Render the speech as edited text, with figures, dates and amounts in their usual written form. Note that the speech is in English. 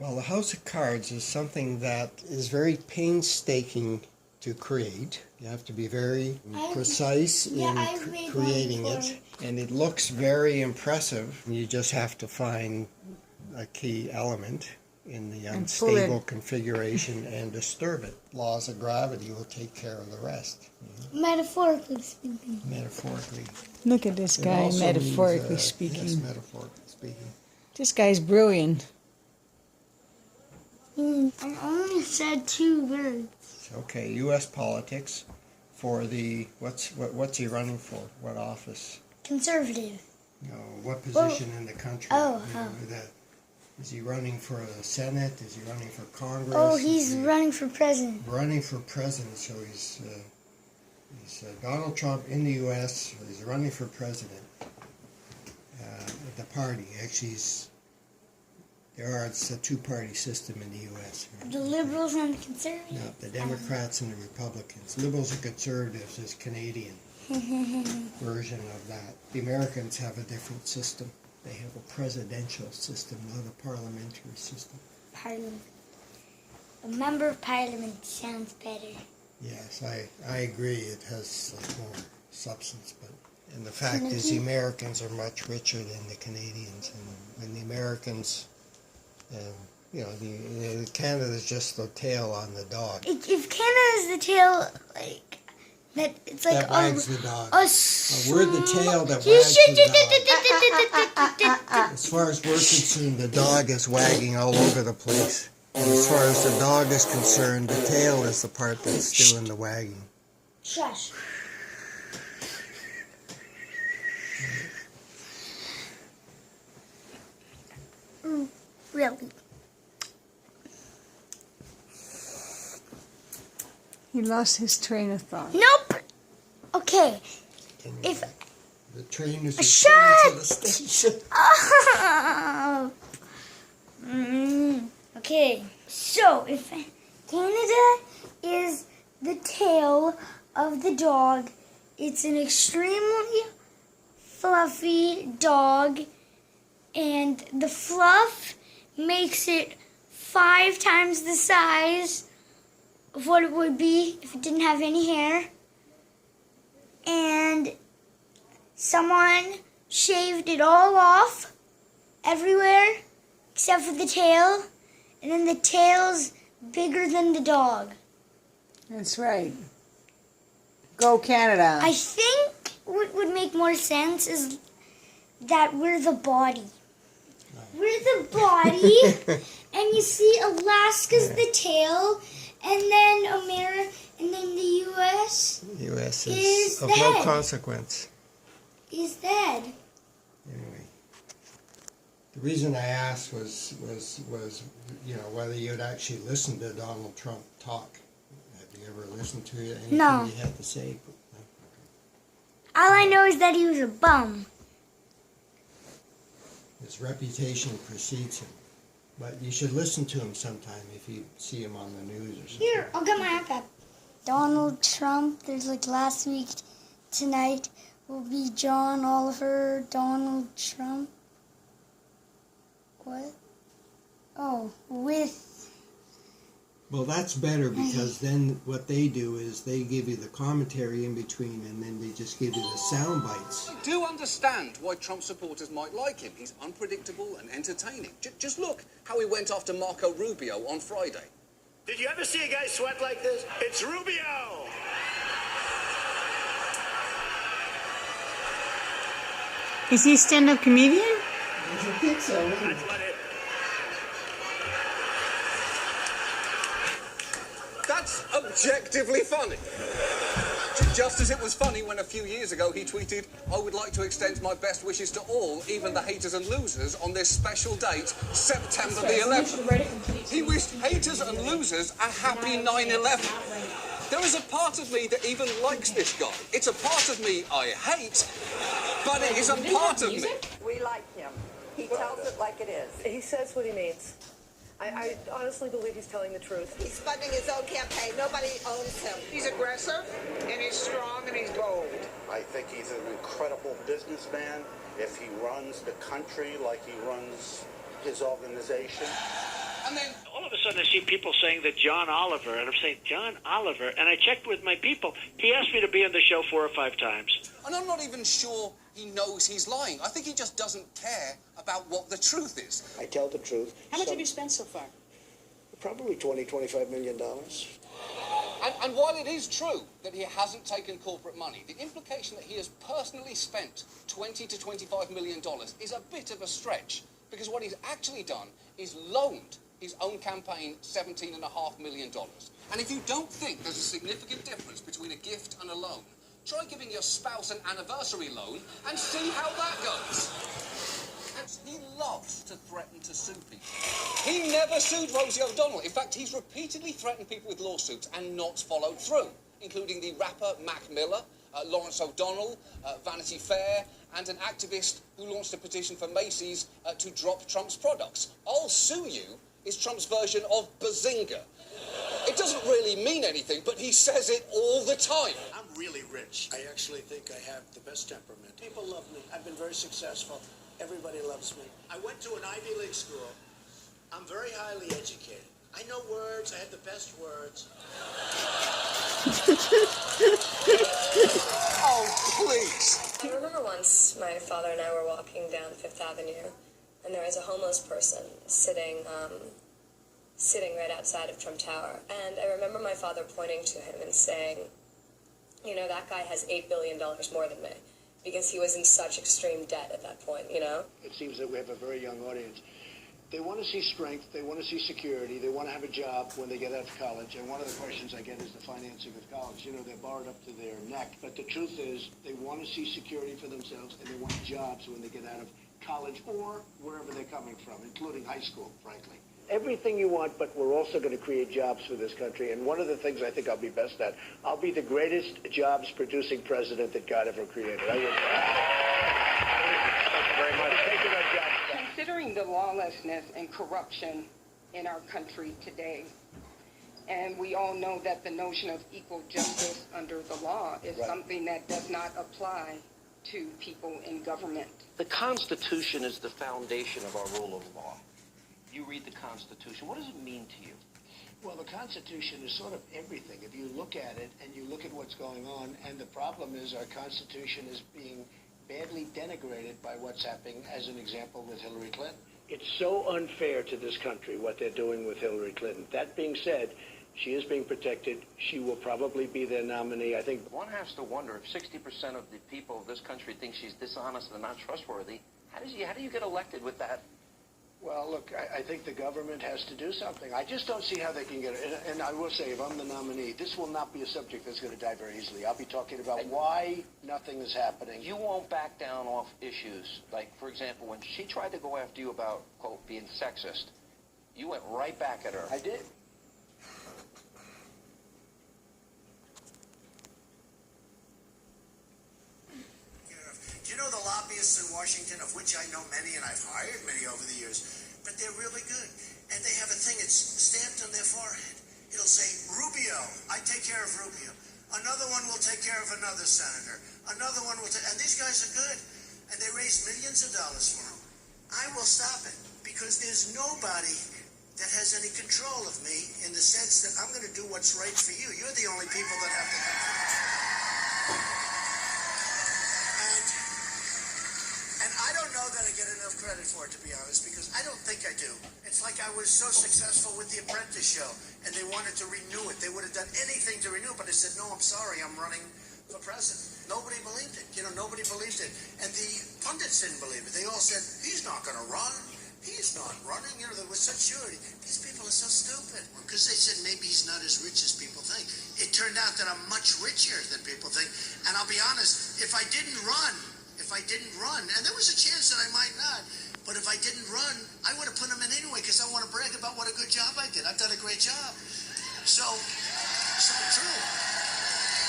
Well, the House of Cards is something that is very painstaking to create. You have to be very precise in creating it. And it looks very impressive. You just have to find a key element in the unstable configuration and disturb it. Laws of gravity will take care of the rest. Metaphorically speaking. Metaphorically. Look at this guy, metaphorically speaking. Yes, metaphorically speaking. This guy's brilliant. I only said 2 words. Okay, U.S. politics for the, what's he running for? What office? Conservative. No, what position in the country? That, is he running for the Senate? Is he running for Congress? Oh, he's running for president. Running for president, so he's Donald Trump in the U.S. He's running for president. The party, actually, it's a 2-party system in the U.S. Right? The liberals and the conservatives? No, the Democrats and the Republicans. Liberals and conservatives is Canadian version of that. The Americans have a different system. They have a presidential system, not a parliamentary system. Parliament. A member of parliament sounds better. Yes, I agree. It has more substance, and the fact is the Americans are much richer than the Canadians, and the Americans, Canada's just the tail on the dog. If Canada's the tail, it's like that wags the dog. We're the tail that wags the dog. As far as we're concerned, the dog is wagging all over the place. And as far as the dog is concerned, the tail is the part that's doing the wagging. Shush. Really? He lost his train of thought. Nope. Okay. If the train is shut to the station. Oh. Okay. So if Canada is the tail of the dog, it's an extremely fluffy dog, and the fluff makes it 5 times the size of what it would be if it didn't have any hair. And someone shaved it all off everywhere except for the tail, and then the tail's bigger than the dog. That's right. Go Canada. I think what would make more sense is that we're the body. We're the body, and you see Alaska's the tail, and then America, and then the U.S. The U.S. is of no consequence. Is dead. Anyway, the reason I asked was whether you'd actually listen to Donald Trump talk. Have you ever listened to anything he had to say? All I know is that he was a bum. His reputation precedes him. But you should listen to him sometime if you see him on the news or something. Here, I'll get my iPad. Donald Trump, there's last week tonight will be John Oliver, Donald Trump. What? Oh, with... Well, that's better, because then what they do is they give you the commentary in between, and then they just give you the sound bites. I do understand why Trump supporters might like him. He's unpredictable and entertaining. Just look how he went after Marco Rubio on Friday. Did you ever see a guy sweat like this? It's Rubio! Is he a stand-up comedian? I think so. That's what it... That's objectively funny. Just as it was funny when a few years ago he tweeted, "I would like to extend my best wishes to all, even the haters and losers, on this special date, September the 11th. He wished haters and losers a happy 9/11. There is a part of me that even likes this guy. It's a part of me I hate, but it is a part of me. We like him. He tells it like it is. He says what he means. I honestly believe he's telling the truth. He's funding his own campaign. Nobody owns him. He's aggressive, and he's strong, and he's bold. I think he's an incredible businessman. If he runs the country like he runs his organization, And then All of a sudden, I see people saying that John Oliver, and I'm saying, John Oliver? And I checked with my people. He asked me to be on the show 4 or 5 times. And I'm not even sure he knows he's lying. I think he just doesn't care about what the truth is. I tell the truth. How much have you spent so far? Probably $25 million. And while it is true that he hasn't taken corporate money, the implication that he has personally spent $20 to $25 million is a bit of a stretch, because what he's actually done is loaned his own campaign $17.5 million. And if you don't think there's a significant difference between a gift and a loan, try giving your spouse an anniversary loan and see how that goes. He loves to threaten to sue people. He never sued Rosie O'Donnell. In fact, he's repeatedly threatened people with lawsuits and not followed through, including the rapper Mac Miller, Lawrence O'Donnell, Vanity Fair, and an activist who launched a petition for Macy's to drop Trump's products. I'll sue you is Trump's version of Bazinga. It doesn't really mean anything, but he says it all the time. I'm really rich. I actually think I have the best temperament. People love me. I've been very successful. Everybody loves me. I went to an Ivy League school. I'm very highly educated. I know words. I have the best words. Oh, please. I remember once my father and I were walking down Fifth Avenue, and there was a homeless person sitting right outside of Trump Tower. And I remember my father pointing to him and saying, you know, that guy has $8 billion more than me, because he was in such extreme debt at that point, you know? It seems that we have a very young audience. They want to see strength. They want to see security. They want to have a job when they get out of college. And one of the questions I get is the financing of college. You know, they're borrowed up to their neck. But the truth is, they want to see security for themselves, and they want jobs when they get out of college or wherever they're coming from, including high school, frankly. Everything you want, but we're also going to create jobs for this country. And one of the things I think I'll be best at, I'll be the greatest jobs-producing president that God ever created. I will. Thank you very much. Thank you, my job. Considering the lawlessness and corruption in our country today, and we all know that the notion of equal justice under the law is something that does not apply to people in government. The Constitution is the foundation of our rule of law. You read the Constitution. What does it mean to you? Well, the Constitution is sort of everything. If you look at it and you look at what's going on, and the problem is our Constitution is being badly denigrated by what's happening, as an example, with Hillary Clinton. It's so unfair to this country what they're doing with Hillary Clinton. That being said, she is being protected. She will probably be their nominee. I think One has to wonder if 60% of the people of this country think she's dishonest and not trustworthy. How do you get elected with that? Well, look, I think the government has to do something. I just don't see how they can get it. And I will say, if I'm the nominee, this will not be a subject that's going to die very easily. I'll be talking about why nothing is happening. You won't back down off issues. Like, for example, when she tried to go after you about, quote, being sexist, you went right back at her. I did. Do you know the lobbyists in Washington, of which I know many, and I've hired many over the years, but they're really good. And they have a thing, it's stamped on their forehead. It'll say, Rubio, I take care of Rubio. Another one will take care of another senator. Another one will take, and these guys are good. And they raise millions of dollars for them. I will stop it, because there's nobody that has any control of me in the sense that I'm going to do what's right for you. You're the only people that have to have And I don't know that I get enough credit for it, to be honest, because I don't think I do. It's like I was so successful with The Apprentice show, and they wanted to renew it. They would have done anything to renew it, but I said, no, I'm sorry, I'm running for president. Nobody believed it. You know, nobody believed it. And the pundits didn't believe it. They all said, he's not going to run. He's not running. You know, there was such surety. These people are so stupid. Because they said maybe he's not as rich as people think. It turned out that I'm much richer than people think. And I'll be honest, if I didn't run, and there was a chance that I might not, but if I didn't run, I would have put him in anyway, because I want to brag about what a good job I did. I've done a great job. So true.